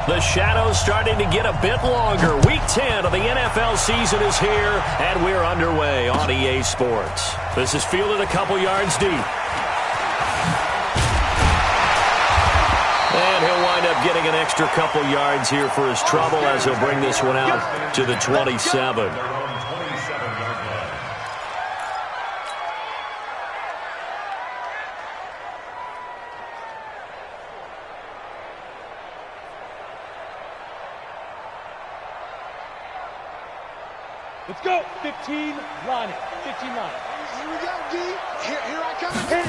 The shadow's starting to get a bit longer. Week 10 of the NFL season is here, and we're underway on EA Sports. This is fielded a couple yards deep. And he'll wind up getting an extra couple yards here for his trouble as he'll bring this one out to the 27. Let's go. 15, line it. 15 line it. Here we go, D. Here I come again.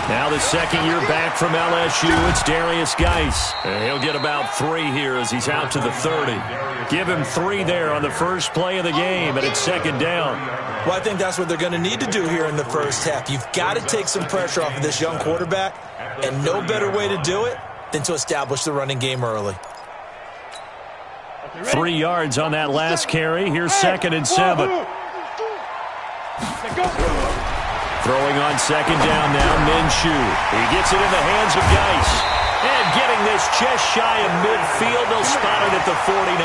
Now the second year back from LSU, it's Darius Geis. And he'll get about 3 here as he's out to the 30. Give him 3 there on the first play of the game, and it's second down. Well, I think that's what they're going to need to do here in the first half. You've got to take some pressure off of this young quarterback, and no better way to do it than to establish the running game early. 3 yards on that last carry. Here's second and 7. Throwing on second down now, Minshew. He gets it in the hands of Geis. And getting this just shy of midfield, they'll spot it at the 49.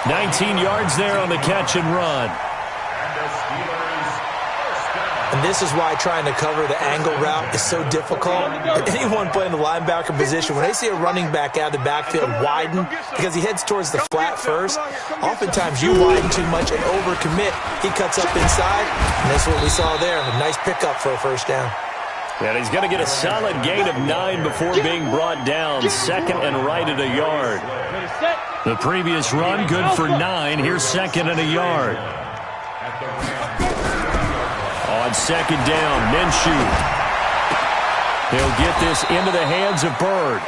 19 yards there on the catch and run. And this is why trying to cover the angle route is so difficult. Anyone playing the linebacker position, when they see a running back out of the backfield widen, because he heads towards the flat first, oftentimes you widen too much and overcommit. He cuts up inside, and that's what we saw there. A nice pickup for a first down. And he's going to get a solid gain of 9 before being brought down. Second and right at a yard. The previous run, good for 9. Here's second and a yard. On second down, Minshew. He'll get this into the hands of Bird.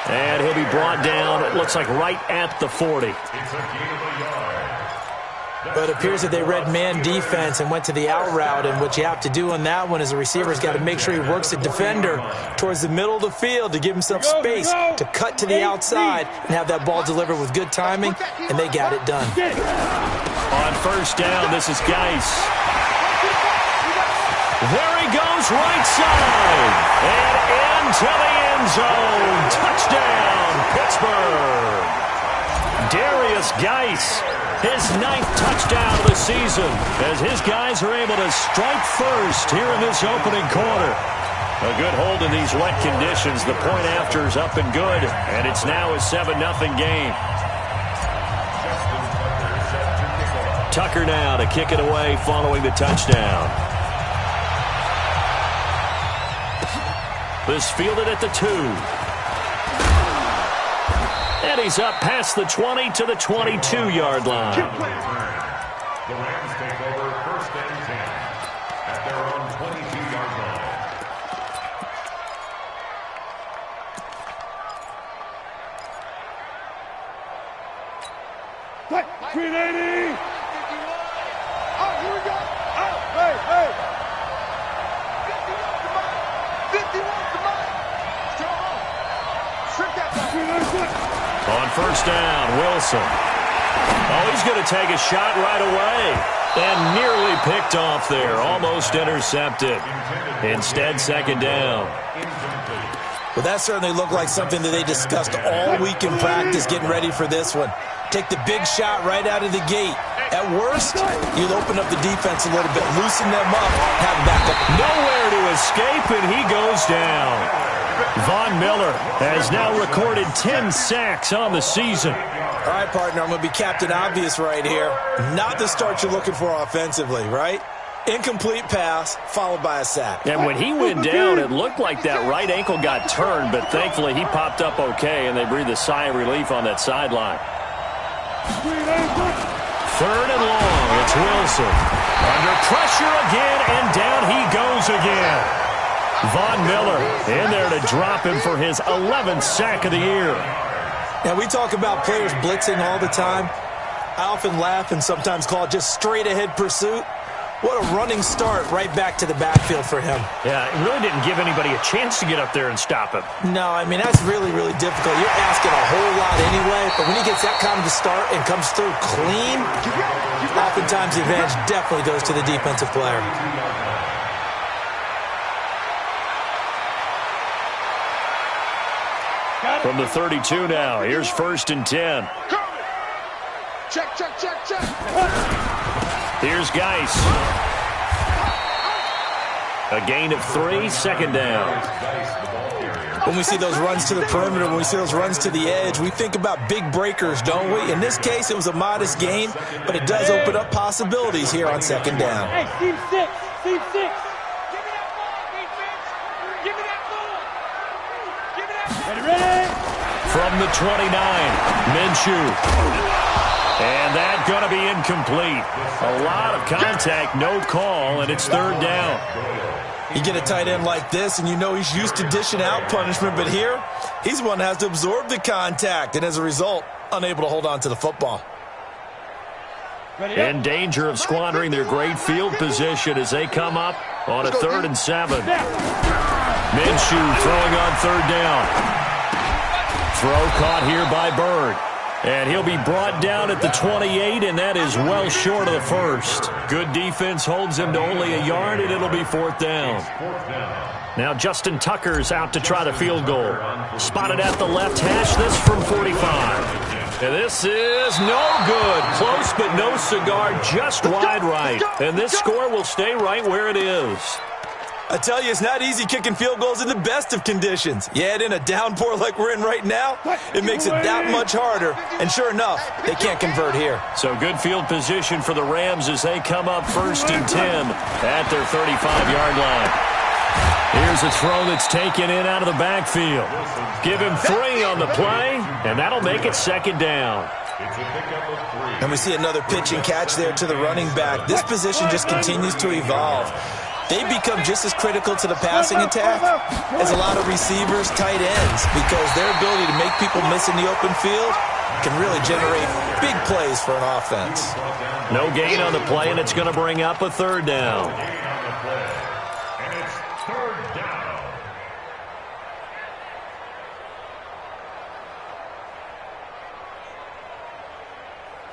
And he'll be brought down, it looks like right at the 40. But it appears that they read man defense and went to the out route. And what you have to do on that one is the receiver's got to make sure he works the defender towards the middle of the field to give himself space to cut to the outside and have that ball delivered with good timing, and they got it done. On first down, this is Geis. There he goes, right side, and into the end zone. Touchdown, Pittsburgh. Darius Geis, his 9th touchdown of the season, as his guys are able to strike first here in this opening quarter. A good hold in these wet conditions. The point after is up and good, and it's now a 7-0 game. Tucker now to kick it away following the touchdown. This fielded at the 2. And he's up past the 20 to the 22-yard line. The Rams take over first and 10 at their own 22-yard line. 380. Oh, here we go. Oh, hey. 51 to mine. Trick that ball. On first down, Wilson. Oh, he's going to take a shot right away. And nearly picked off there. Almost intercepted. Instead, second down. Well, that certainly looked like something that they discussed all week in practice getting ready for this one. Take the big shot right out of the gate. At worst, you'll open up the defense a little bit, loosen them up, have backup. Nowhere to escape, and he goes down. Von Miller has now recorded 10 sacks on the season. All right, partner, I'm going to be Captain Obvious right here. Not the start you're looking for offensively, right? Incomplete pass, followed by a sack. And when he went down, it looked like that right ankle got turned, but thankfully he popped up okay, and they breathed a sigh of relief on that sideline. Third and long, it's Wilson. Under pressure again, and down he goes again. Von Miller in there to drop him for his 11th sack of the year. Now, we talk about players blitzing all the time. I often laugh and sometimes call it just straight-ahead pursuit. What a running start right back to the backfield for him. Yeah, it really didn't give anybody a chance to get up there and stop him. No, I mean, that's really, really difficult. You're asking a whole lot anyway, but when he gets that kind of a start and comes through clean, oftentimes the advantage definitely goes to the defensive player. From the 32 now, here's 1st and 10. Check, check, check, check. Here's Geis. A gain of 3, 2nd down. When we see those runs to the perimeter, when we see those runs to the edge, we think about big breakers, don't we? In this case, it was a modest gain, but it does open up possibilities here on 2nd down. Hey, team 6, team 6. Ready? From the 29, Minshew. And that going to be incomplete. A lot of contact, no call, and it's 3rd down. You get a tight end like this, and you know he's used to dishing out punishment, but here, he's the one that has to absorb the contact, and as a result, unable to hold on to the football. In danger of squandering their great field position as they come up on a 3rd and 7. Minshew throwing on 3rd down. Throw caught here by Bird. And he'll be brought down at the 28, and that is well short of the 1st. Good defense holds him to only a yard, and it'll be 4th down. Now Justin Tucker's out to try the field goal. Spotted at the left hash, this from 45. And this is no good. Close, but no cigar, just wide right. And this score will stay right where it is. I tell you, it's not easy kicking field goals in the best of conditions. You add in a downpour like we're in right now, it makes it that much harder. And sure enough, they can't convert here. So good field position for the Rams as they come up 1st and 10 at their 35-yard line. Here's a throw that's taken in out of the backfield. Give him 3 on the play, and that'll make it 2nd down. And we see another pitch and catch there to the running back. This position just continues to evolve. They become just as critical to the passing attack as a lot of receivers, tight ends, because their ability to make people miss in the open field can really generate big plays for an offense. No gain on the play, and it's going to bring up a 3rd down. And it's 3rd down.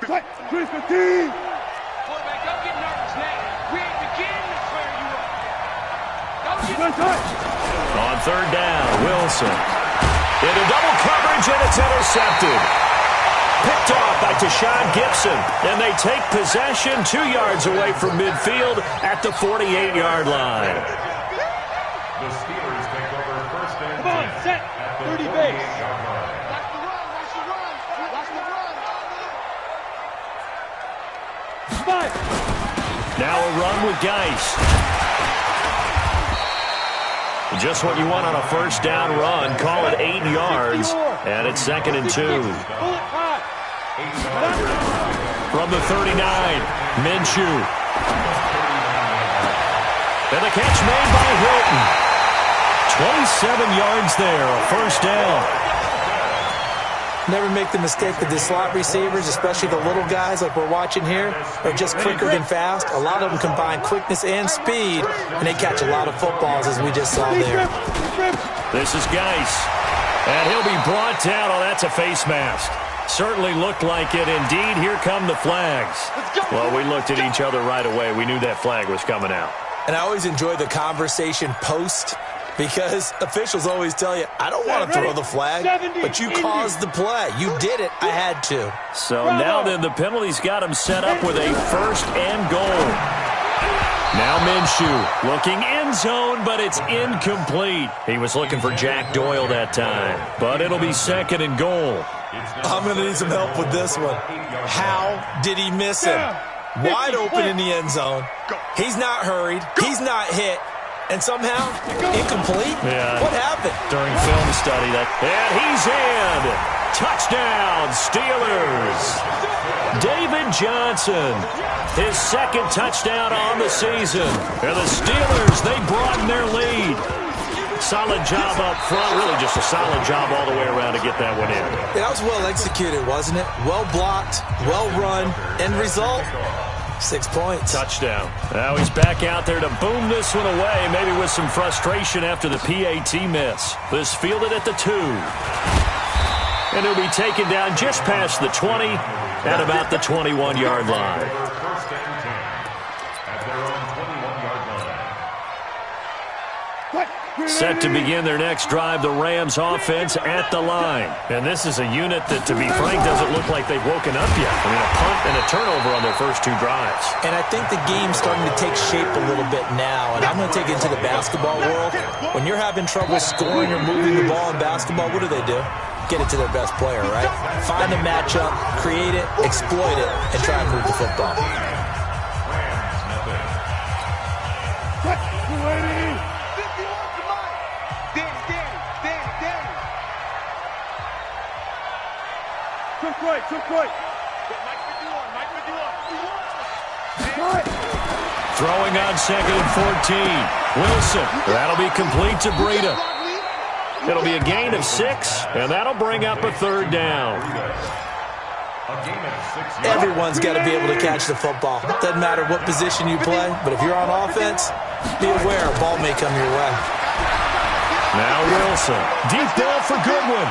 Chris, 15. Quarterback, don't get nervous now. We ain't beginning to clear you up. On 3rd down, Wilson. Into double coverage, and it's intercepted. Picked off by Tashawn Gibson, and they take possession 2 yards away from midfield at the 48-yard line. The Steelers take over 1st and 10. Come on, set. 30 base. Watch the run, watch the run, watch the run. 5. Now a run with Geis. Just what you want on a 1st down run. Call it 8 yards, and it's 2nd and 2. From the 39, Minshew. And the catch made by Hilton. 27 yards there, a 1st down. Never make the mistake that the slot receivers, especially the little guys like we're watching here, are just quicker than fast. A lot of them combine quickness and speed, and they catch a lot of footballs, as we just saw there. This is Geis, and he'll be brought down. Oh, that's a face mask. Certainly looked like it. Indeed, here come the flags. Well, we looked at each other right away. We knew that flag was coming out. And I always enjoy the conversation post, because officials always tell you, I don't want to throw the flag, but you caused the play. You did it. I had to. So now then, the penalty's got him set up with a 1st and goal. Now Minshew looking end zone, but it's incomplete. He was looking for Jack Doyle that time, but it'll be 2nd and goal. I'm going to need some help with this one. How did he miss him? Wide open in the end zone. He's not hurried. He's not hit. And somehow, incomplete? Yeah. What happened? During film study, and he's in. Touchdown, Steelers. David Johnson, his 2nd touchdown on the season. And the Steelers, they broaden their lead. Solid job up front, really just a solid job all the way around to get that one in. That was well executed, wasn't it? Well blocked, well run. End result? 6 points. Touchdown. Now he's back out there to boom this one away, maybe with some frustration after the PAT miss. This fielded at the 2. And he'll be taken down just past the 20 at about the 21-yard line. 1st and 10 at their own 21-yard line. Set to begin their next drive, the Rams offense at the line. And this is a unit that, to be frank, doesn't look like they've woken up yet. I mean, a punt and a turnover on their first two drives. And I think the game's starting to take shape a little bit now. And I'm going to take it to the basketball world. When you're having trouble scoring or moving the ball in basketball, what do? Get it to their best player, right? Find a matchup, create it, exploit it, and try and move the football. Throwing on 2nd and 14. Wilson. That'll be complete to Breida. It'll be a gain of 6, and that'll bring up a 3rd down. Everyone's got to be able to catch the football. Doesn't matter what position you play, but if you're on offense, be aware a ball may come your way. Now Wilson. Deep ball for Goodwin.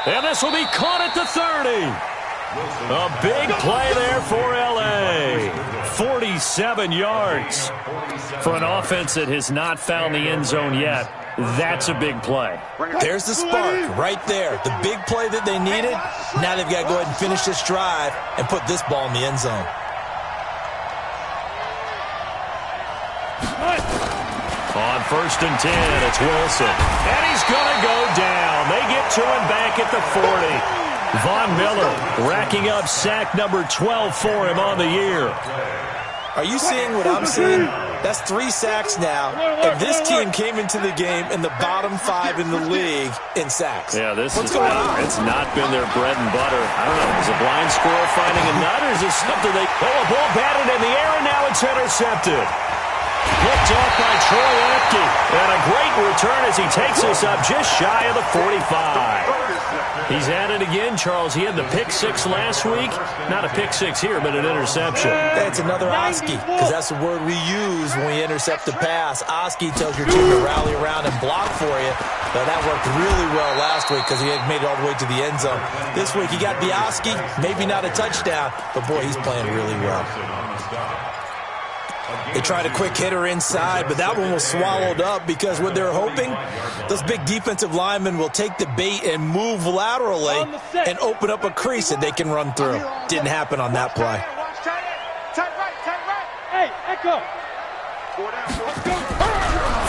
And this will be caught at the 30. A big play there for L.A. 47 yards. For an offense that has not found the end zone yet, that's a big play. There's the spark right there. The big play that they needed. Now they've got to go ahead and finish this drive and put this ball in the end zone. On 1st and 10, it's Wilson. And he's going to go down. They get to him back at the 40. Von Miller racking up sack number 12 for him on the year. Are you seeing what I'm seeing? That's 3 sacks now, and this team came into the game in the bottom 5 in the league in sacks. Yeah, What's going on? It's not been their bread and butter. I don't know. Is a blind squirrel finding a nut, or is it something they... Oh, a ball batted in the air, and now it's intercepted. Picked off by Troy Apke. And a great return as he takes us up just shy of the 45. He's at it again, Charles. He had the pick 6 last week. Not a pick 6 here, but an interception. That's another Oski, because that's the word we use when we intercept a pass. Oski tells your team to rally around and block for you. But that worked really well last week because he had made it all the way to the end zone. This week he got the Oski, maybe not a touchdown, but boy, he's playing really well. They tried a quick hitter inside, but that one was swallowed up because what they're hoping, those big defensive linemen will take the bait and move laterally and open up a crease that they can run through. Didn't happen on that play. Hey, Echo.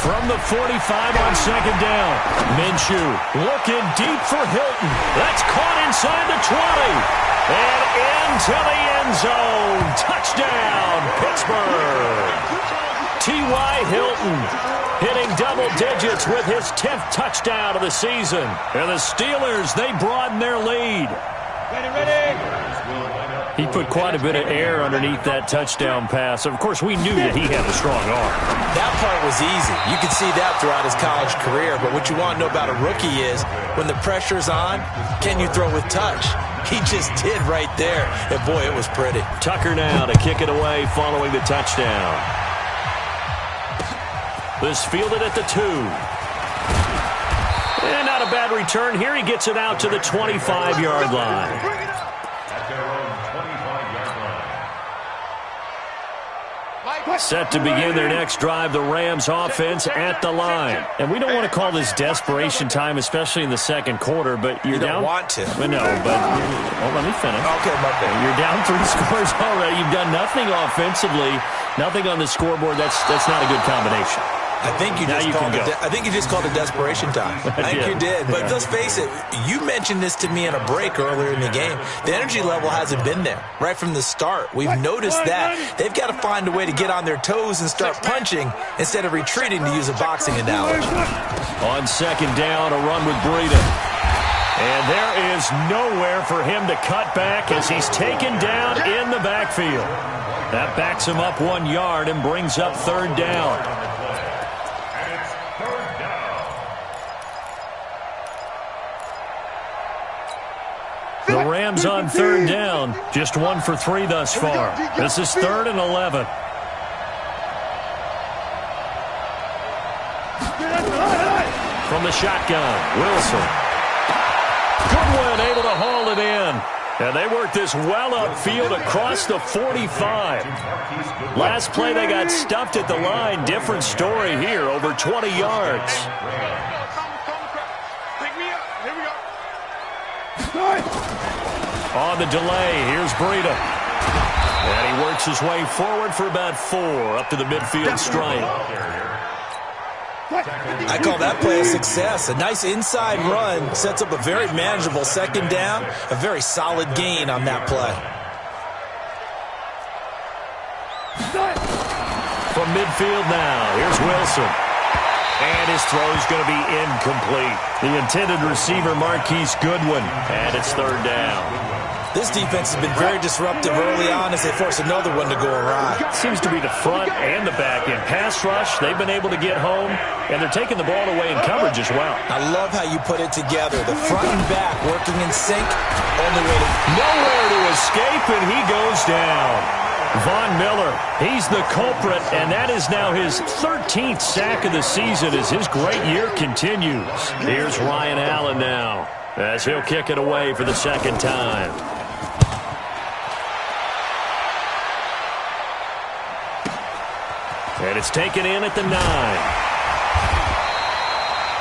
From the 45 on 2nd down, Minshew looking deep for Hilton. That's caught inside the 20. And into the end zone. Touchdown, Pittsburgh. T.Y. Hilton hitting double digits with his 10th touchdown of the season. And the Steelers, they broaden their lead. Ready. He put quite a bit of air underneath that touchdown pass. Of course, we knew that he had a strong arm. That part was easy. You could see that throughout his college career. But what you want to know about a rookie is when the pressure's on, can you throw with touch? He just did right there. And, boy, it was pretty. Tucker now to kick it away following the touchdown. This fielded at the 2. And not a bad return here. He gets it out to the 25-yard line. Set to begin their next drive, the Rams offense at the line. And we don't want to call this desperation time, especially in the second quarter, but you're down. You don't want to. Well, no, but let me finish. Okay, my bad. You're down 3 scores already. You've done nothing offensively, nothing on the scoreboard. That's not a good combination. I think you just called it desperation time. I think you did. But let's face it, you mentioned this to me in a break earlier in the game. The energy level hasn't been there right from the start. We've noticed that. They've got to find a way to get on their toes and start punching instead of retreating, to use a boxing analogy. On 2nd down, a run with Breida. And there is nowhere for him to cut back as he's taken down in the backfield. That backs him up 1 yard and brings up 3rd down. The Rams on 3rd down, just 1 for 3 thus far. This is 3rd and 11. From the shotgun, Wilson. Goodwin able to haul it in. And they worked this well upfield across the 45. Last play, they got stuffed at the line. Different story here, over 20 yards. On the delay, here's Breida. And he works his way forward for about 4 up to the midfield stripe. I call that play a success. A nice inside run sets up a very manageable second down. A very solid gain on that play. From midfield now, here's Wilson. And his throw is going to be incomplete. The intended receiver, Marquise Goodwin. And it's third down. This defense has been very disruptive early on as they force another one to go awry. Seems to be the front and the back end. Pass rush, they've been able to get home, and they're taking the ball away in coverage as well. I love how you put it together. The front and back working in sync. Only way to... Nowhere to escape, and he goes down. Von Miller, he's the culprit, and that is now his 13th sack of the season as his great year continues. Here's Ryan Allen now as he'll kick it away for the second time. And it's taken in at the 9.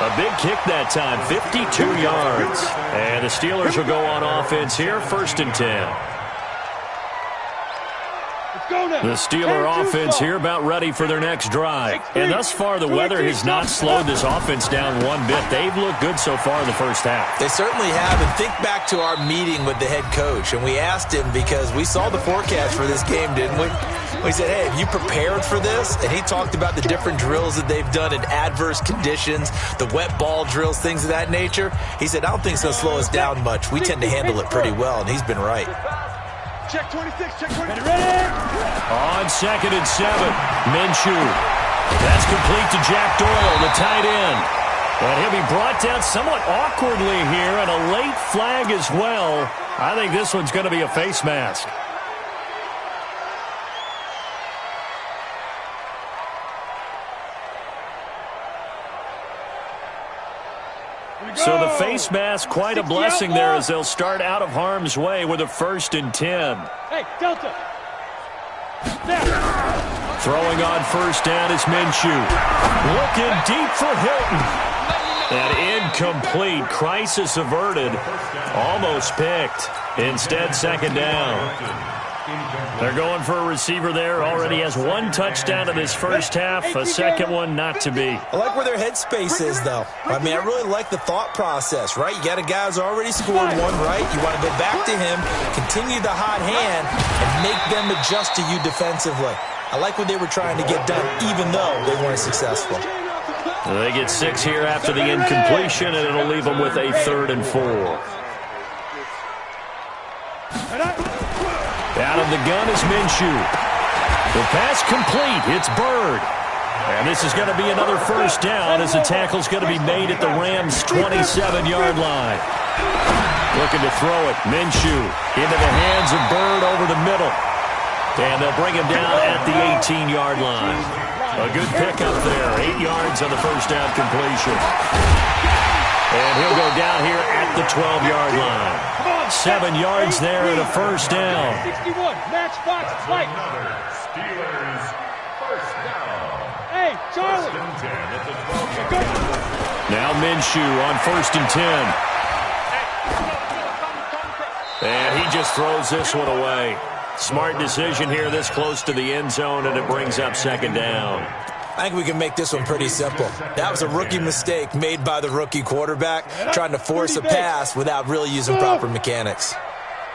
A big kick that time, 52 yards. And the Steelers will go on offense here, 1st and 10. The Steeler offense here about ready for their next drive. And thus far, the weather has not slowed this offense down one bit. They've looked good so far in the first half. They certainly have. And think back to our meeting with the head coach. And we asked him because we saw the forecast for this game, didn't we? We said, hey, have you prepared for this? And he talked about the different drills that they've done in adverse conditions, the wet ball drills, things of that nature. He said, I don't think it's going to slow us down much. We tend to handle it pretty well, and he's been right. Check 26, check 26. Ready? On 2nd and 7, Minshew. That's complete to Jack Doyle, the tight end. And he'll be brought down somewhat awkwardly here, and a late flag as well. I think this one's going to be a face mask. So the face mask, quite a blessing there as they'll start out of harm's way with a 1st and 10. Hey, Delta. Throwing on 1st down is Minshew. Looking deep for Hilton. And incomplete. Crisis averted. Almost picked. Instead, 2nd down. They're going for a receiver there. Already has 1 touchdown in this first half. A second one not to be. I like where their headspace is, though. I mean, I really like the thought process, right? You got a guy who's already scored one, right? You want to go back to him, continue the hot hand, and make them adjust to you defensively. I like what they were trying to get done, even though they weren't successful. They get 6 here after the incompletion, and it'll leave them with a 3rd and 4. Out of the gun is Minshew. The pass complete. It's Bird. And this is going to be another 1st down as the tackle's going to be made at the Rams' 27-yard line. Looking to throw it. Minshew into the hands of Bird over the middle. And they'll bring him down at the 18-yard line. A good pickup there. 8 yards on the 1st down completion. And he'll go down here at the 12-yard line. 7 yards there and a 1st down. 61, matchbox flight. Steelers 1st down. Hey, Charlie. 1st and 10 at the 12-yard line. Now Minshew on 1st and 10. And he just throws this one away. Smart decision here this close to the end zone, and it brings up 2nd down. I think we can make this one pretty simple. That was a rookie mistake made by the rookie quarterback, trying to force a pass without really using proper mechanics.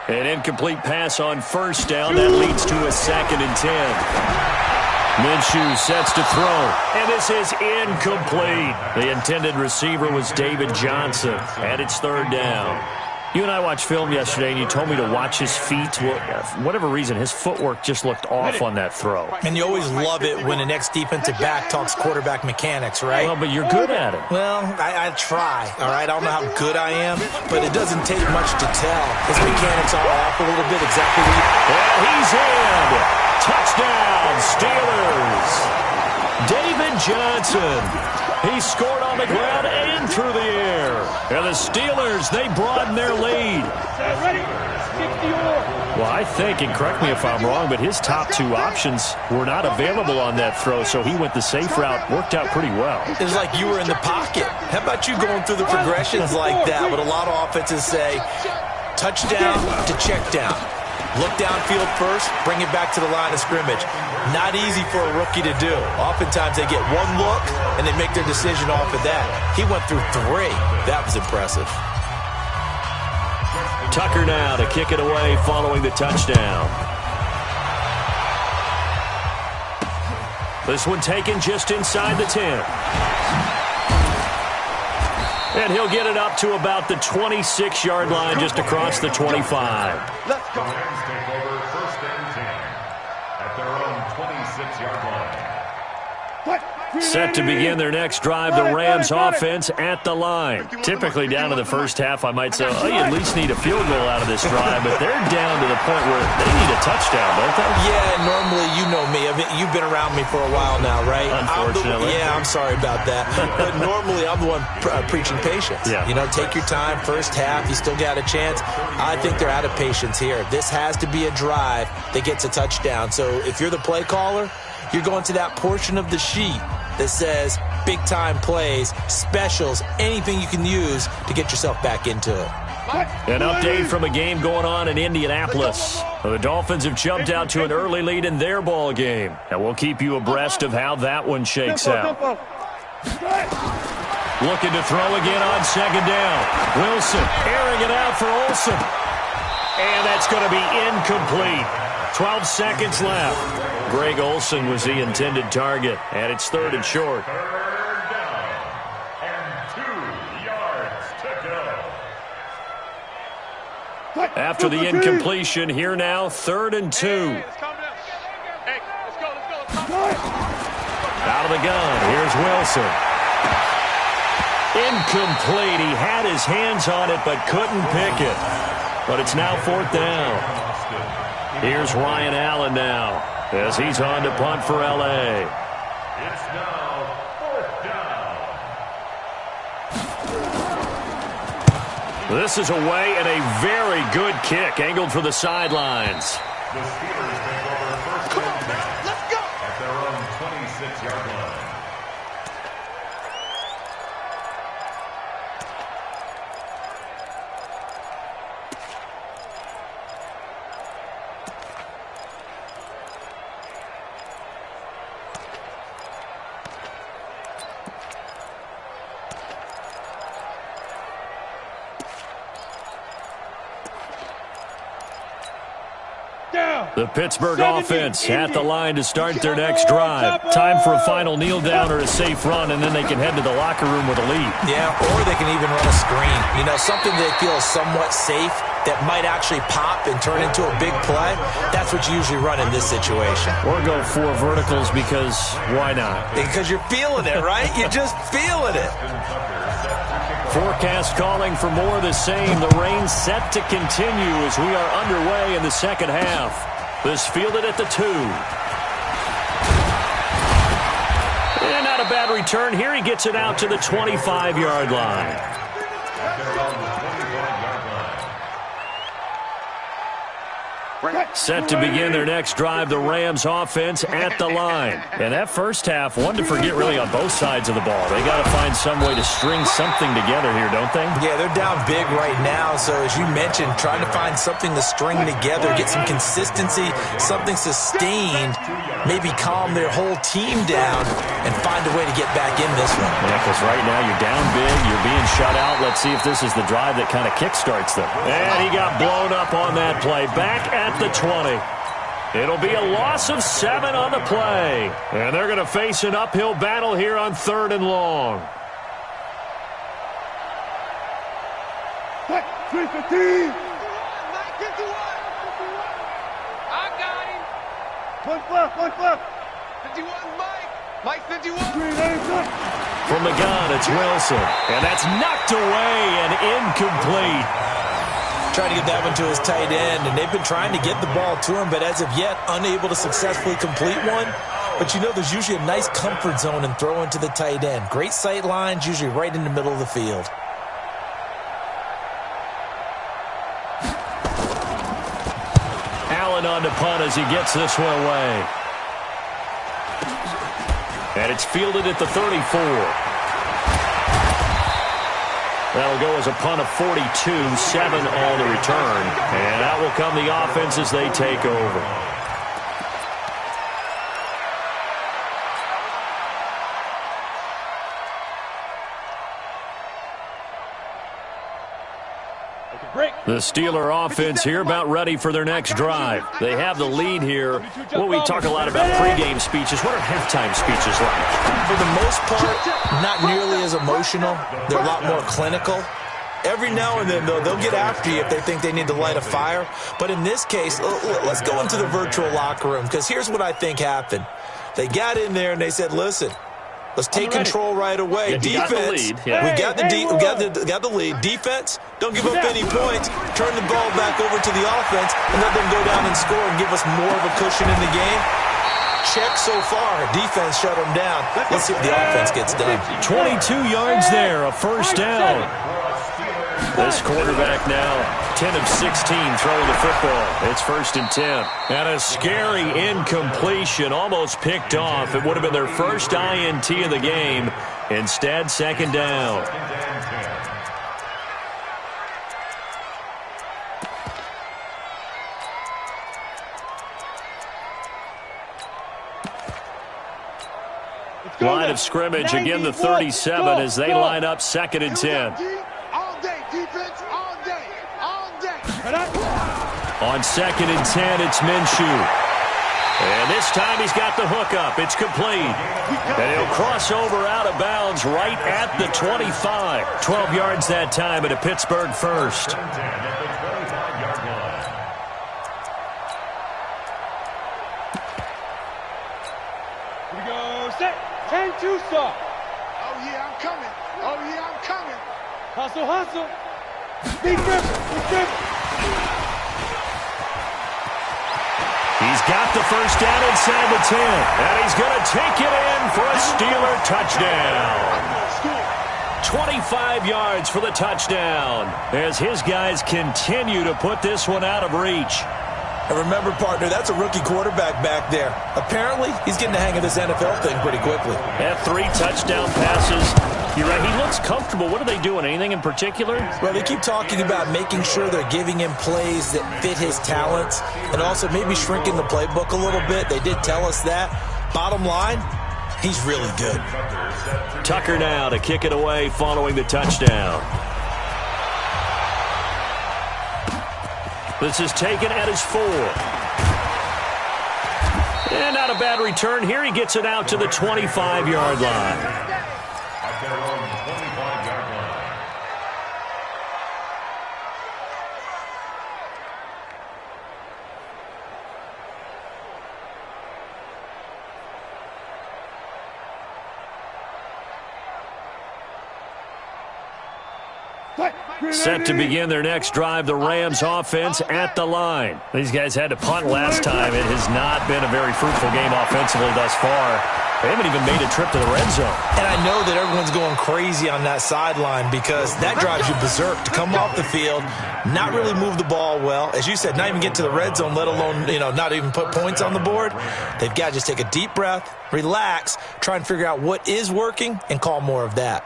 An incomplete pass on 1st down. That leads to a 2nd and 10. Minshew sets to throw, and this is incomplete. The intended receiver was David Johnson, and it's 3rd down. You and I watched film yesterday, and you told me to watch his feet. Well, for whatever reason, his footwork just looked off on that throw. And you always love it when an ex-defensive back talks quarterback mechanics, right? Well, but you're good at it. Well, I try, all right? I don't know how good I am, but it doesn't take much to tell. His mechanics are off a little bit, exactly what And he's in. Touchdown, Steelers. David Johnson. He scored on the ground and through the air. And the Steelers, they broaden their lead. Ready? 60-or. Well, I think, and correct me if I'm wrong, but his top two options were not available on that throw, so he went the safe route. Worked out pretty well. It's like you were in the pocket. How about you going through the progressions like that? But a lot of offenses say touchdown to check down. Look downfield first, bring it back to the line of scrimmage. Not easy for a rookie to do. Oftentimes they get one look, and they make their decision off of that. He went through 3. That was impressive. Tucker now to kick it away following the touchdown. This one taken just inside the 10. And he'll get it up to about the 26-yard line, just across the 25. Let's go. The Rams take over 1st and 10 at their own 26-yard line. Set to begin their next drive, the Rams offense at the line. Typically down in the first half, I might say, oh, you at least need a field goal out of this drive, but they're down to the point where they need a touchdown, don't they? Yeah, normally, you know me. I mean, you've been around me for a while now, right? Unfortunately. I'm sorry about that. But normally, I'm the one preaching patience. Yeah. You know, take your time, first half, you still got a chance. I think they're out of patience here. This has to be a drive that gets a touchdown. So if you're the play caller, you're going to that portion of the sheet that says big-time plays, specials, anything you can use to get yourself back into it. An update from a game going on in Indianapolis. The Dolphins have jumped out to an early lead in their ball game, and we'll keep you abreast of how that one shakes out. Looking to throw again on second down. Wilson airing it out for Olsen. And that's going to be incomplete. 12 seconds left. Greg Olsen was the intended target, and it's 3rd and short. 3rd down and 2 yards to go. After the incompletion, here now, 3rd and 2. Hey, let's calm down. Hey, let's go. Out of the gun, here's Wilson. Incomplete. He had his hands on it, but couldn't pick it. But it's now 4th down. Here's Ryan Allen now, as he's on to punt for L.A. It's now 4th down. This is away and a very good kick, angled for the sidelines. The Steelers take over 1st and 10 at their own 26-yard line. The Pittsburgh offense at the line to start their next drive. Time for a final kneel down or a safe run, and then they can head to the locker room with a lead. Yeah, or they can even run a screen. You know, something they feel is somewhat safe that might actually pop and turn into a big play. That's what you usually run in this situation. Or go 4 verticals because why not? Because you're feeling it, right? You're just feeling it. Forecast calling for more of the same. The rain set to continue as we are underway in the second half. This fielded at the 2. And not a bad return here. He gets it out to the 25-yard line. Set to begin their next drive, the Rams offense at the line. And that first half, one to forget really on both sides of the ball. They got to find some way to string something together here, don't they? Yeah, they're down big right now. So as you mentioned, trying to find something to string together, get some consistency, something sustained, maybe calm their whole team down and find a way to get back in this one. Yeah, because right now you're down big, you're being shut out. Let's see if this is the drive that kind of kickstarts them. And he got blown up on that play. Back at the 20. It'll be a loss of 7 on the play. And they're going to face an uphill battle here on 3rd and long. 315. I got him. One left. 51, Mike. Mike 51. From the gun, it's Wilson. And that's knocked away and incomplete. Trying to get that one to his tight end, and they've been trying to get the ball to him, but as of yet, unable to successfully complete one. But But you know there's usually a nice comfort zone in throwing to the tight end. Great sight lines, usually right in the middle of the field. Allen on the punt as he gets this one away. And it's fielded at the 34. That'll go as a punt of 42, 7 on the return. And out will come the offense as they take over. The Steeler offense here about ready for their next drive. They have the lead here. Well, we talk a lot about pregame speeches. What are halftime speeches like? For the most part, not nearly as emotional. They're a lot more clinical. Every now and then, though, they'll get after you if they think they need to light a fire. But in this case, let's go into the virtual locker room, because here's what I think happened. They got in there and they said, listen, let's take control right away. Yeah, Defense, we got the lead. Defense, don't give up any points. Turn the ball back over to the offense and let them go down and score and give us more of a cushion in the game. Check so far. Defense shut them down. Let's see what the offense gets done. 22 yards there, a first down. This quarterback now 10 of 16 throwing the football. It's 1st and 10. And a scary incompletion, almost picked off. It would have been their first INT of the game. Instead, 2nd down. Line of scrimmage, again the 37 as they line up 2nd and 10. All day, defense, all day, all day. On 2nd and 10, it's Minshew. And this time he's got the hook up. It's complete. And he'll cross over out of bounds right at the 25. 12 yards that time at a Pittsburgh first. Here we go, set. 10-2 stop. Oh, yeah, I'm coming. Oh, yeah, I'm coming. Hustle, hustle. Defense. He's got the first down inside the 10. And he's going to take it in for a Steeler touchdown. 25 yards for the touchdown as his guys continue to put this one out of reach. And remember, partner, that's a rookie quarterback back there. Apparently, he's getting the hang of this NFL thing pretty quickly. Had 3 touchdown passes. You're right, he looks comfortable. What are they doing? Anything in particular? Well, they keep talking about making sure they're giving him plays that fit his talents and also maybe shrinking the playbook a little bit. They did tell us that. Bottom line, he's really good. Tucker now to kick it away following the touchdown. This is taken at his 4. And not a bad return here. He gets it out to the 25-yard line. At their own 25-yard line. Set to begin their next drive, the Rams offense at the line. These guys had to punt last time. It has not been a very fruitful game offensively thus far. They haven't even made a trip to the red zone. And I know that everyone's going crazy on that sideline because that drives you berserk to come off the field, not really move the ball well. As you said, not even get to the red zone, let alone, not even put points on the board. They've got to just take a deep breath, relax, try and figure out what is working, and call more of that.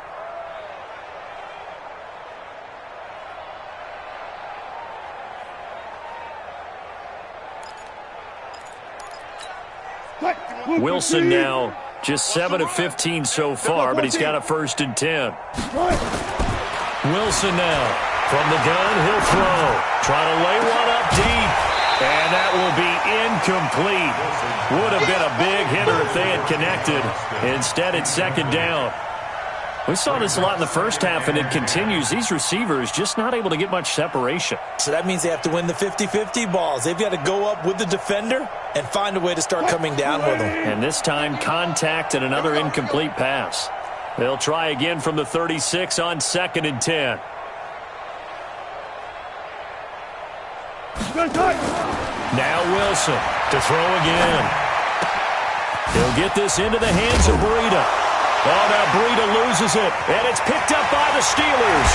Wilson now just 7 of 15 so far, but he's got a 1st and 10. Wilson now from the gun, he'll throw. Trying to lay one up deep, and that will be incomplete. Would have been a big hitter if they had connected. Instead, it's 2nd down. We saw this a lot in the first half, and it continues. These receivers just not able to get much separation. So that means they have to win the 50-50 balls. They've got to go up with the defender and find a way to start coming down with them. And this time, contact and another incomplete pass. They'll try again from the 36 on 2nd and 10. Now Wilson to throw again. He'll get this into the hands of Breida. Oh, now Breida loses it, and it's picked up by the Steelers.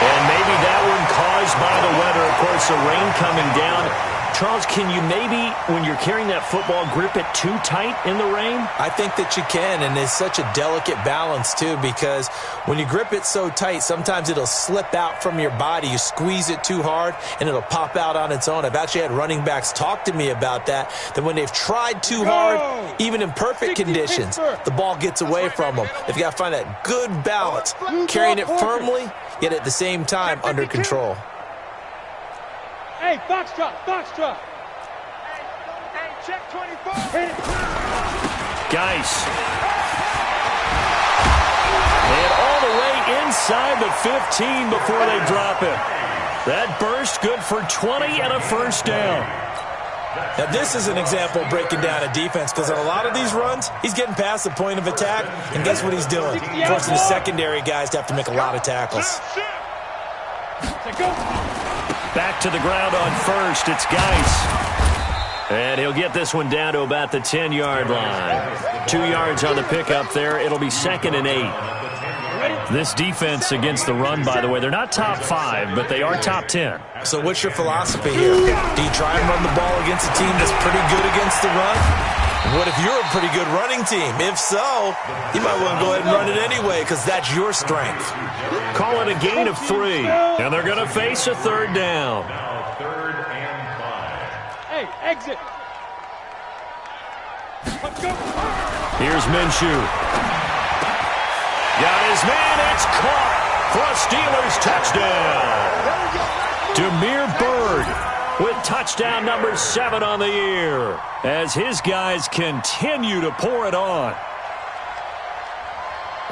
And maybe that one caused by the weather. Of course, the rain coming down. Charles, can you maybe, when you're carrying that football, grip it too tight in the rain? I think that you can, and it's such a delicate balance, too, because when you grip it so tight, sometimes it'll slip out from your body. You squeeze it too hard, and it'll pop out on its own. I've actually had running backs talk to me about that when they've tried too hard, even in perfect conditions, the ball gets away from them. They've got to find that good balance, carrying it firmly, yet at the same time under control. Hey, foxtrot, foxtrot. Hey, check 24. Geis. And all the way inside the 15 before they drop it. That burst good for 20 and a first down. Now, this is an example of breaking down a defense, because on a lot of these runs, he's getting past the point of attack, and guess what he's doing? Forcing the secondary guys to have to make a lot of tackles. Back to the ground on first. It's Geis. And he'll get this one down to about the 10-yard line. 2 yards on the pickup there. It'll be 2nd and 8. This defense against the run, by the way, they're not top 5, but they are top 10. So what's your philosophy here? Do you try and run the ball against a team that's pretty good against the run? What if you're a pretty good running team? If so, you might want to go ahead and run it anyway, because that's your strength. Call it a gain of 3, and they're going to face a 3rd down. Now 3rd and 5. Hey, exit. Let's go. Here's Minshew. Got his man. It's caught for a Steelers touchdown. Demir Bird with touchdown number 7 on the year as his guys continue to pour it on.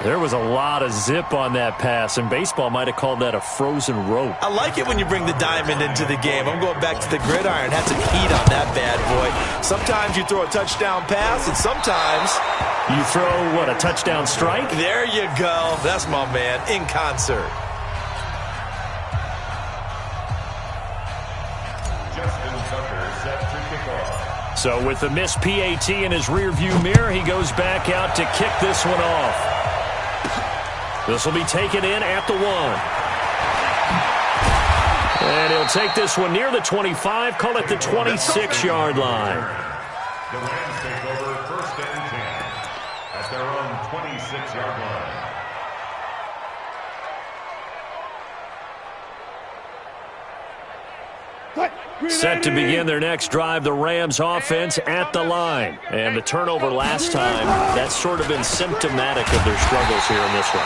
There was a lot of zip on that pass, and baseball might have called that a frozen rope. I like it when you bring the diamond into the game. I'm going back to the gridiron. Had some heat on that bad boy. Sometimes you throw a touchdown pass, and sometimes you throw, what, a touchdown strike? There you go. That's my man, in concert. So with the missed PAT in his rearview mirror, he goes back out to kick this one off. This will be taken in at the 1. And he'll take this one near the 25, call it the 26-yard line. The Rams take over 1st and 10 at their own 26-yard line. Set to begin their next drive, the Rams offense at the line. And the turnover last time, that's sort of been symptomatic of their struggles here in this one.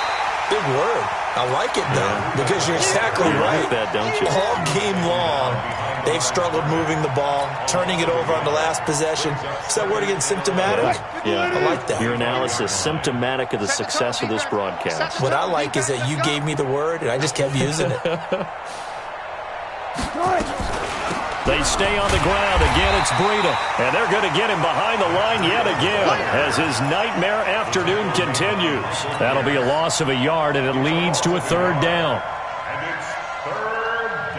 Big word. I like it, though, because you're exactly right. You like that, don't you? All game long, they've struggled moving the ball, turning it over on the last possession. Is that word again, symptomatic? Yeah. I like that. Your analysis, symptomatic of the success of this broadcast. What I like is that you gave me the word, and I just kept using it. They stay on the ground. Again, it's Breida. And they're going to get him behind the line yet again as his nightmare afternoon continues. That'll be a loss of a yard, and it leads to a 3rd down. And it's 3rd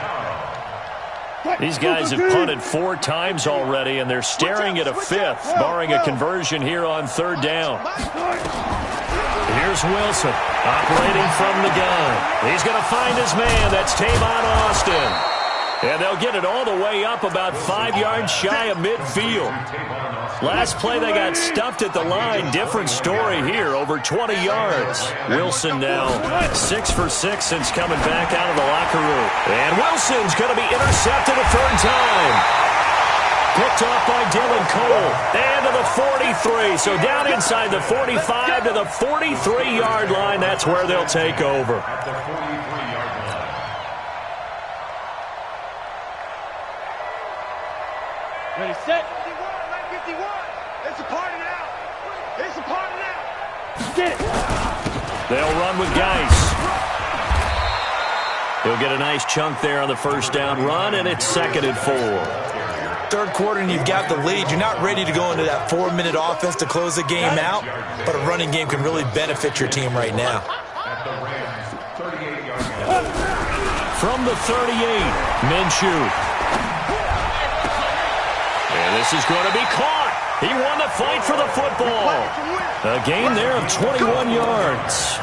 down. These guys have punted 4 times already, and they're staring at a 5th, barring a conversion here on 3rd down. Here's Wilson, operating from the gun. He's going to find his man. That's Tavon Austin. And they'll get it all the way up about 5 yards shy of midfield. Last play, they got stuffed at the line. Different story here, over 20 yards. Wilson now 6 for 6 since coming back out of the locker room. And Wilson's going to be intercepted a 3rd time. Picked off by Dylan Cole. And to the 43. So down inside the 45 to the 43-yard line. That's where they'll take over. At the 43-yard line. Ready, set. 51. It's a party now. It's a party now. Get it. They'll run with Geis. He'll get a nice chunk there on the 1st down run, and it's 2nd and 4. 3rd quarter, and you've got the lead. You're not ready to go into that 4-minute offense to close the game out, but a running game can really benefit your team right now. At the Rams 38-yard line. From the 38, Minshew. And this is going to be caught. He won the fight for the football. A gain there of 21 yards.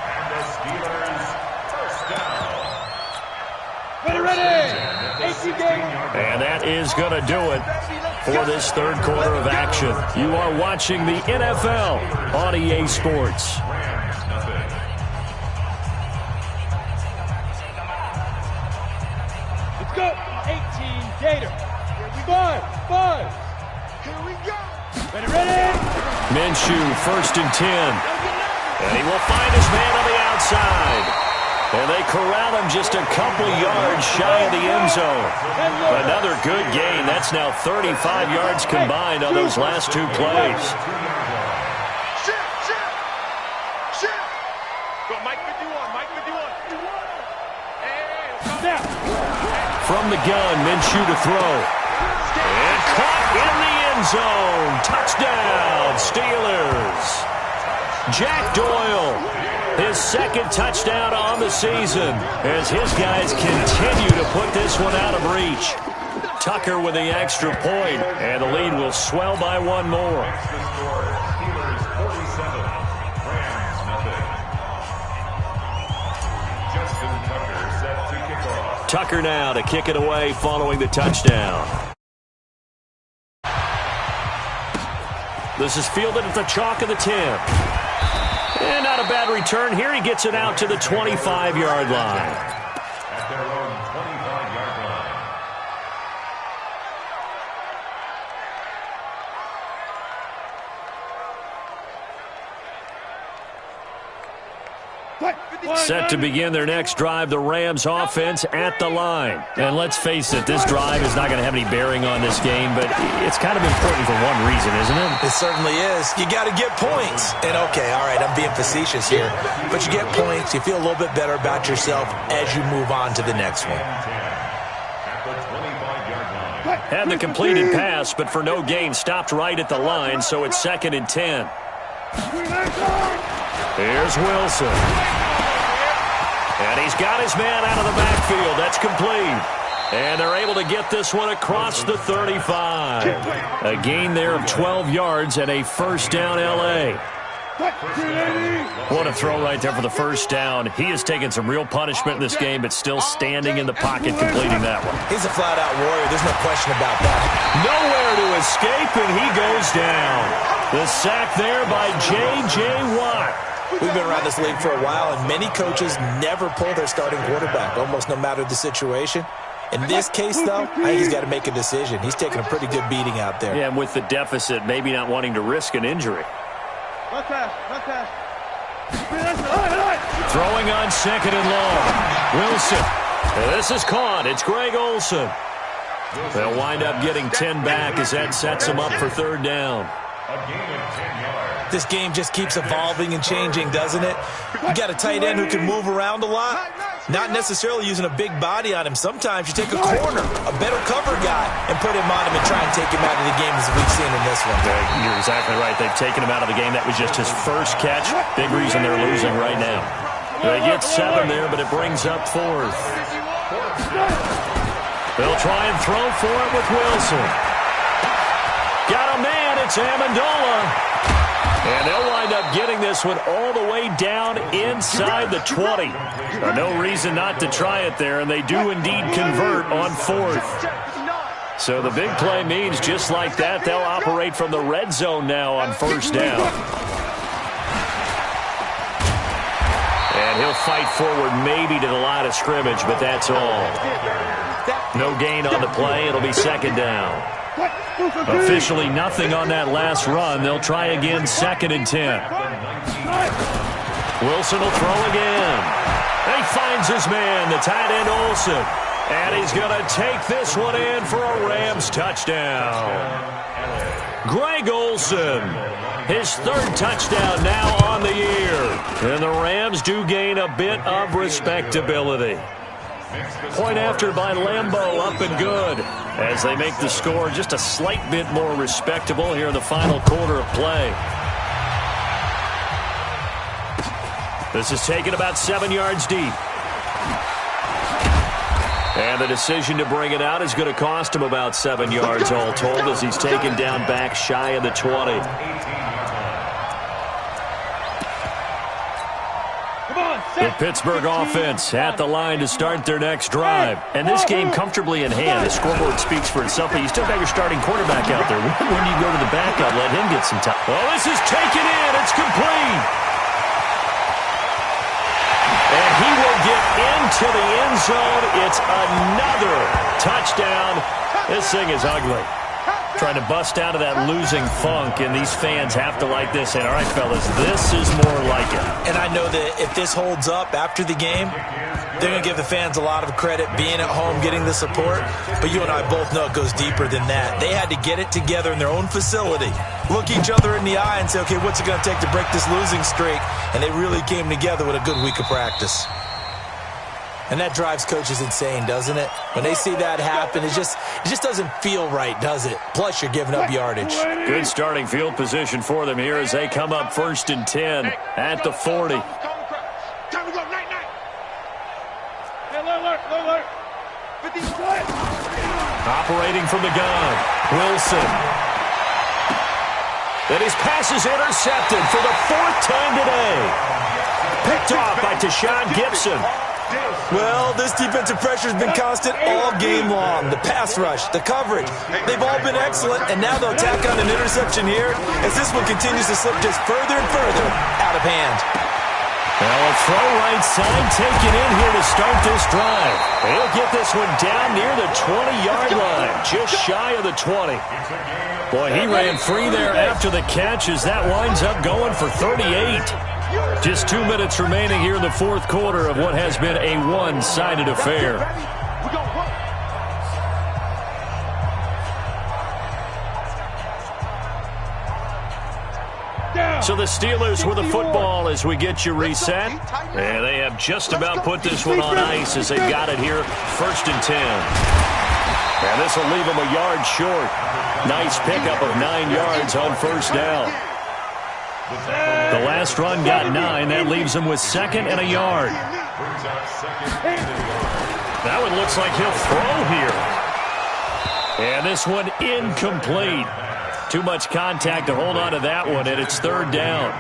And the Steelers first down. Ready. 18 games. And that is going to do it for this third quarter of action. You are watching the NFL on EA Sports. Rams, nothing. Let's go. 18 Gator. Five. Here we go. Ready. Minshew, 1st and 10. And he will find his man on the outside. And they corral him just a couple yards shy of the end zone. Another good gain. That's now 35 yards combined on those last two plays. Shift. Go, Mike 51. Snap. From the gun, Minshew to throw. And caught in the end zone. Touchdown, Steelers. Jack Doyle, his 2nd touchdown on the season as his guys continue to put this one out of reach. Tucker with the extra point, and the lead will swell by one more. The score, Steelers 47, Rams nothing. Justin Tucker set to kick off. Tucker now to kick it away following the touchdown. This is fielded at the chalk of the 10. And not a bad return here. He gets it out to the 25-yard line. At their own 25-yard line. Set to begin their next drive, the Rams offense at the line. And let's face it, this drive is not going to have any bearing on this game, but it's kind of important for one reason, isn't it? It certainly is. You got to get points. And okay, all right, I'm being facetious here. But you get points, you feel a little bit better about yourself as you move on to the next one. At the 25-yard line. Had the completed pass, but for no gain, stopped right at the line, so it's 2nd and 10. Here's Wilson. And he's got his man out of the backfield. That's complete. And they're able to get this one across the 35. A gain there of 12 yards and a first down L.A. What a throw right there for the first down. He has taken some real punishment in this game, but still standing in the pocket completing that one. He's a flat-out warrior. There's no question about that. Nowhere to escape, and he goes down. The sack there by J.J. Watt. We've been around this league for a while, and many coaches never pull their starting quarterback, almost no matter the situation. In this case, though, I think he's got to make a decision. He's taking a pretty good beating out there. Yeah, and with the deficit, maybe not wanting to risk an injury. Not pass. Throwing on 2nd and long. Wilson. This is caught. It's Greg Olsen. They'll wind up getting 10 back as that sets them up for 3rd down. A gain of 10 yards. This game just keeps evolving and changing, doesn't it? You got a tight end who can move around a lot, not necessarily using a big body on him. Sometimes you take a corner, a better cover guy, and put him on him and try and take him out of the game as we've seen in this one. You're exactly right. They've taken him out of the game. That was just his first catch. Big reason they're losing right now. They get 7 there, but it brings up 4th. They'll try and throw for it with Wilson. Got a man. It's Amendola. And they'll wind up getting this one all the way down inside the 20. No reason not to try it there, and they do indeed convert on 4th. So the big play means just like that, they'll operate from the red zone now on 1st down. And he'll fight forward maybe to the line of scrimmage, but that's all. No gain on the play. It'll be 2nd down. Officially nothing on that last run. They'll try again, 2nd and 10. Wilson will throw again. And he finds his man, the tight end Olsen. And he's going to take this one in for a Rams touchdown. Greg Olsen, his 3rd touchdown now on the year. And the Rams do gain a bit of respectability. Point after by Lambeau, up and good, as they make the score just a slight bit more respectable here in the final quarter of play. This is taken about 7 yards deep. And the decision to bring it out is going to cost him about 7 yards all told as he's taken down back shy of the 20. The Pittsburgh offense at the line to start their next drive. And this game comfortably in hand. The scoreboard speaks for itself, but you still got your starting quarterback out there. When you go to the backup, let him get some time. Well, this is taken in. It's complete. And he will get into the end zone. It's another touchdown. This thing is ugly. Trying to bust out of that losing funk, and these fans have to like this. And all right, fellas, this is more like it. And I know that if this holds up after the game, they're going to give the fans a lot of credit being at home, getting the support. But you and I both know it goes deeper than that. They had to get it together in their own facility, look each other in the eye and say, okay, what's it going to take to break this losing streak? And they really came together with a good week of practice. And that drives coaches insane, doesn't it? When they see that happen, it just doesn't feel right, does it? Plus, you're giving up yardage. Good starting field position for them here as they come up 1st and 10 at the 40. Time to go, night. Hey, alert. 50 split. Operating from the gun, Wilson. And his pass is intercepted for the 4th time today. Picked off by Tashawn Gibson. Well, this defensive pressure has been constant all game long. The pass rush, the coverage, they've all been excellent, and now they'll tack on an interception here as this one continues to slip just further and further out of hand. Well, a throw right side taken in here to start this drive. He'll get this one down near the 20-yard line, just shy of the 20. Boy, he ran free there after the catch as that winds up going for 38. Just 2 minutes remaining here in the 4th quarter of what has been a one-sided affair. So the Steelers with the football as we get you reset. And they have just about put this one on ice as they've got it here, 1st and 10. And this will leave them a yard short. Nice pickup of 9 yards on 1st down. The last run got 9. That leaves him with 2nd and a yard. That one looks like he'll throw here. And this one incomplete. Too much contact to hold on to that one, and it's 3rd down.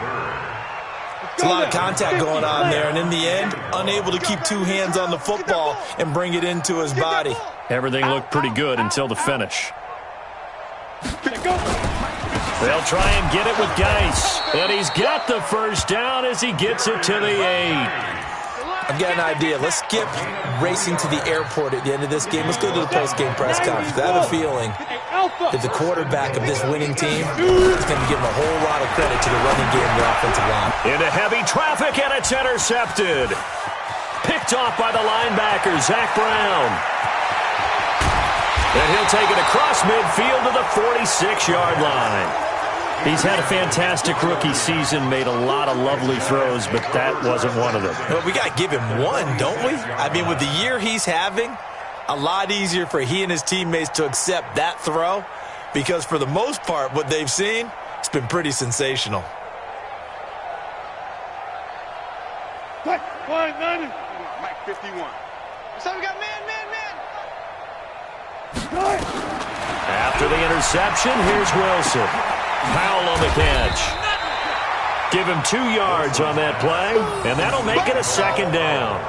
It's a lot of contact going on there, and in the end, unable to keep 2 hands on the football and bring it into his body. Everything looked pretty good until the finish. They'll try and get it with Geis. And he's got the 1st down as he gets it to the 8. I've got an idea. Let's skip racing to the airport at the end of this game. Let's go to the post-game press conference. I have a feeling that the quarterback of this winning team is going to be giving a whole lot of credit to the running game and the offensive line. Into heavy traffic, and it's intercepted. Picked off by the linebacker, Zach Brown. And he'll take it across midfield to the 46-yard line. He's had a fantastic rookie season, made a lot of lovely throws, but that wasn't one of them. Well, we got to give him one, don't we? I mean, with the year he's having, a lot easier for he and his teammates to accept that throw because for the most part, what they've seen, it's been pretty sensational. Mike 51. So we got man. After the interception, here's Wilson. Powell on the catch. Give him 2 yards on that play, and that'll make it a 2nd down.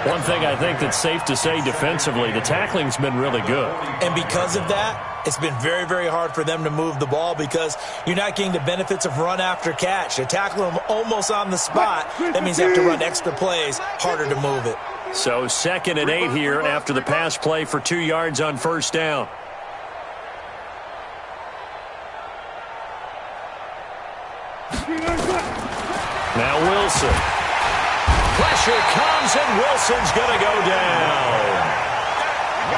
One thing I think that's safe to say defensively, the tackling's been really good. And because of that, it's been very, very hard for them to move the ball because you're not getting the benefits of run after catch. They're tackling them almost on the spot. That means they have to run extra plays, harder to move it. So 2nd and 8 here after the pass play for 2 yards on 1st down. Now Wilson. Pressure comes, and Wilson's going to go down.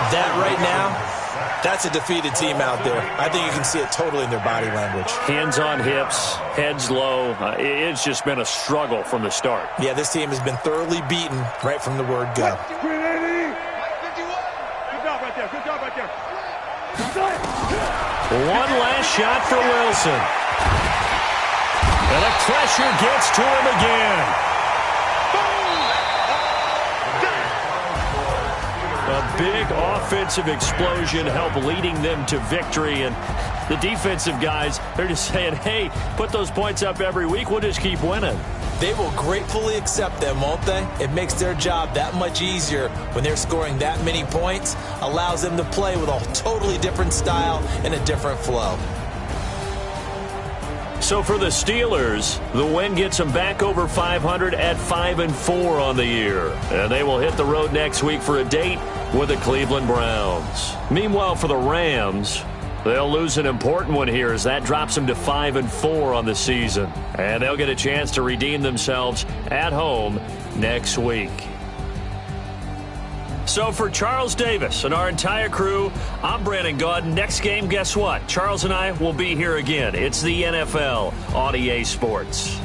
That right now, that's a defeated team out there. I think you can see it totally in their body language. Hands on hips, heads low. It's just been a struggle from the start. Yeah, this team has been thoroughly beaten right from the word go. Good job right there. One last shot for Wilson. And the pressure gets to him again. A big offensive explosion helped leading them to victory, and the defensive guys, they're just saying, hey, put those points up every week, we'll just keep winning. They will gratefully accept them, won't they? It makes their job that much easier when they're scoring that many points, allows them to play with a totally different style and a different flow. So for the Steelers, the win gets them back over 500 at 5-4 on the year. And they will hit the road next week for a date with the Cleveland Browns. Meanwhile, for the Rams, they'll lose an important one here as that drops them to 5-4 on the season. And they'll get a chance to redeem themselves at home next week. So for Charles Davis and our entire crew, I'm Brandon Gaud. Next game, guess what? Charles and I will be here again. It's the NFL on EA Sports.